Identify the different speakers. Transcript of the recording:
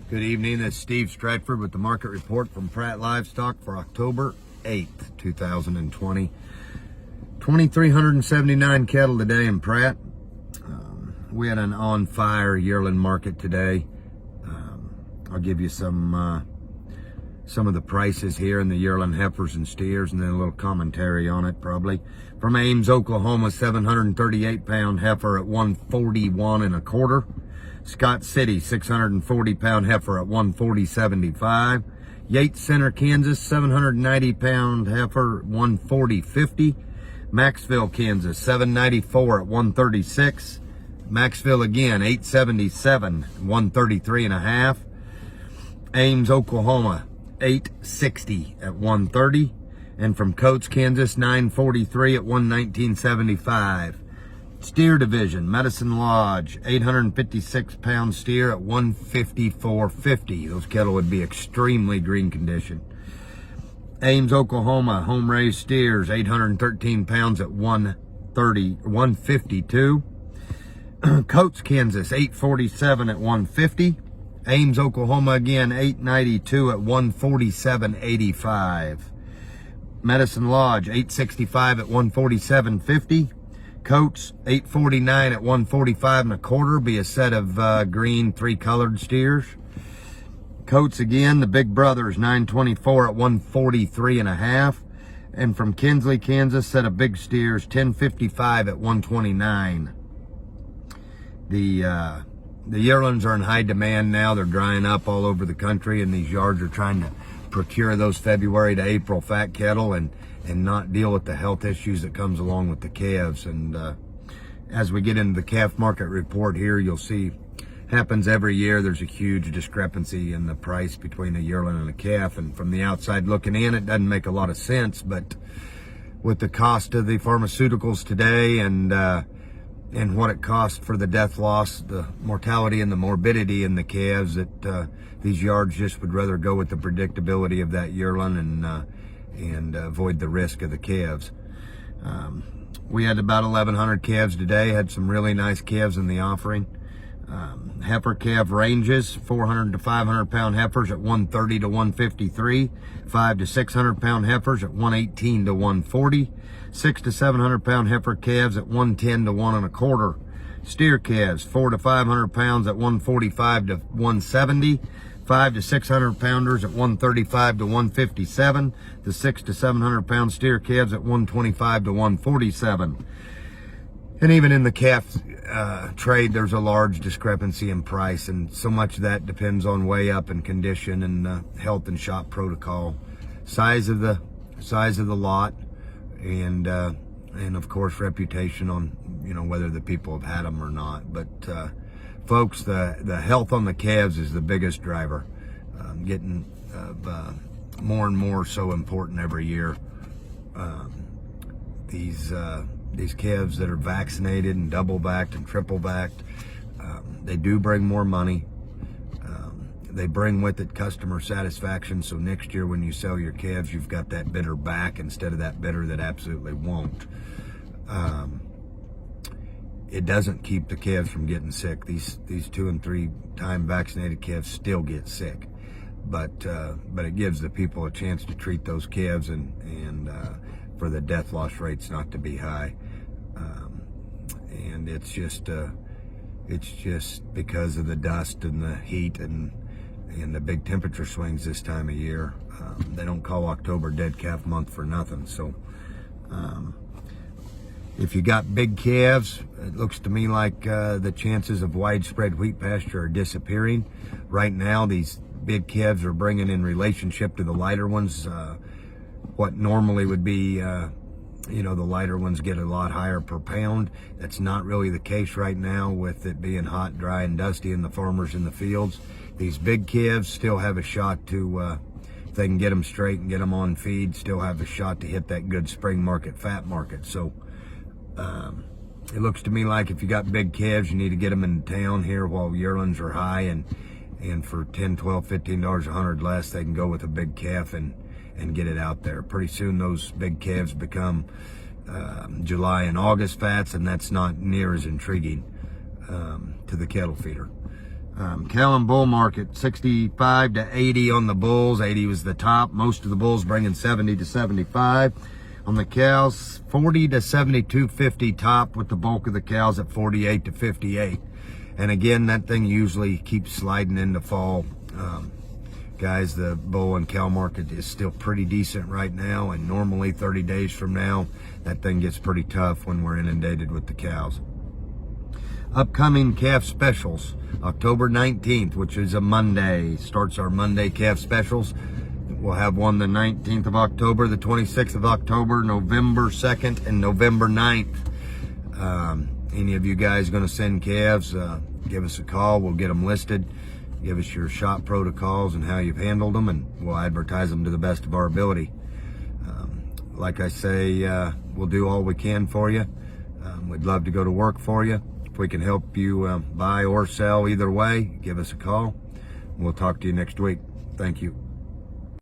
Speaker 1: Good evening, this is Steve Stratford with the market report from Pratt Livestock for October 8th, 2020. 2,379 cattle today in Pratt. We had an on-fire yearling market today. I'll give you some of the prices here in the yearling heifers and steers, and then a little commentary on it probably. From Ames, Oklahoma, 738-pound heifer at 141 1/4. Scott City, 640-pound heifer at 140.75. Yates Center, Kansas, 790-pound heifer, 140.50. Maxville, Kansas, 794 at 136. Maxville again, 877, 133.5. Ames, Oklahoma, 860 at 130. And from Coates, Kansas, 943 at 119.75. Steer division, Medicine Lodge, 856-pound steer at 154.50. Those cattle would be extremely green condition. Ames, Oklahoma, home-raised steers, 813 pounds at 152. Coates, Kansas, 847 at 150. Ames, Oklahoma again, 892 at 147.85. Medicine Lodge, 865 at 147.50. Coates, 849 at 145 1/4, be a set of green 3-colored steers. Coates again, the Big Brothers, 924 at 143.5. And from Kinsley, Kansas, set of big steers, 1055 at 129. The yearlings are in high demand now. They're drying up all over the country, and these yards are trying to procure those February to April fat cattle and not deal with the health issues that comes along with the calves. And as we get into the calf market report here, you'll see happens every year. There's a huge discrepancy in the price between a yearling and a calf, and from the outside looking in, it doesn't make a lot of sense. But with the cost of the pharmaceuticals today and what it costs for the death loss, the mortality and the morbidity in the calves, that these yards just would rather go with the predictability of that yearling and avoid the risk of the calves. We had about 1,100 calves today. Had some really nice calves in the offering. Heifer calf ranges, 400 to 500-pound heifers at 130 to 153. 5 to 600-pound heifers at 118 to 140. 6 to 700-pound heifer calves at 110 to 1 1/4. Steer calves, 4 to 500 pounds at 145 to 170. 5 to 600 pounders at 135 to 157. The 6 to 700 pound steer calves at 125 to 147. And even in the calf trade, there's a large discrepancy in price, and so much of that depends on weigh up and condition and health and shop protocol, size of the lot, and of course reputation on whether the people have had them or not. But folks, the health on the calves is the biggest driver, getting more and more so important every year. These calves that are vaccinated and double-backed and triple-backed, they do bring more money. They bring with it customer satisfaction, so next year when you sell your calves, you've got that bidder back instead of that bidder that absolutely won't. It doesn't keep the calves from getting sick. These 2 and 3 time vaccinated calves still get sick, but it gives the people a chance to treat those calves and for the death loss rates not to be high. And it's just because of the dust and the heat and the big temperature swings this time of year. They don't call October Dead Calf Month for nothing. So if you got big calves, it looks to me like the chances of widespread wheat pasture are disappearing. Right now, these big calves are bringing in relationship to the lighter ones. What normally would be, the lighter ones get a lot higher per pound. That's not really the case right now with it being hot, dry, and dusty and the farmers in the fields. These big calves still have a shot to, if they can get them straight and get them on feed, still have a shot to hit that good spring market, fat market. So it looks to me like if you got big calves, you need to get them in town here while yearlings are high, and for $10, $12, $15 a hundred less, they can go with a big calf and get it out there. Pretty soon those big calves become July and August fats, and that's not near as intriguing to the cattle feeder. Cow and bull market, 65 to 80 on the bulls. 80 was the top. Most of the bulls bringing 70 to 75. On the cows, 40 to 72.50 top, with the bulk of the cows at 48 to 58. And again, that thing usually keeps sliding into fall. Guys, the bull and cow market is still pretty decent right now, and normally 30 days from now, that thing gets pretty tough when we're inundated with the cows. Upcoming calf specials, October 19th, which is a Monday, starts our Monday calf specials. We'll have one the 19th of October, the 26th of October, November 2nd, and November 9th. Any of you guys going to send calves, give us a call. We'll get them listed. Give us your shop protocols and how you've handled them, and we'll advertise them to the best of our ability. Like I say, we'll do all we can for you. We'd love to go to work for you. If we can help you buy or sell either way, give us a call. We'll talk to you next week. Thank you.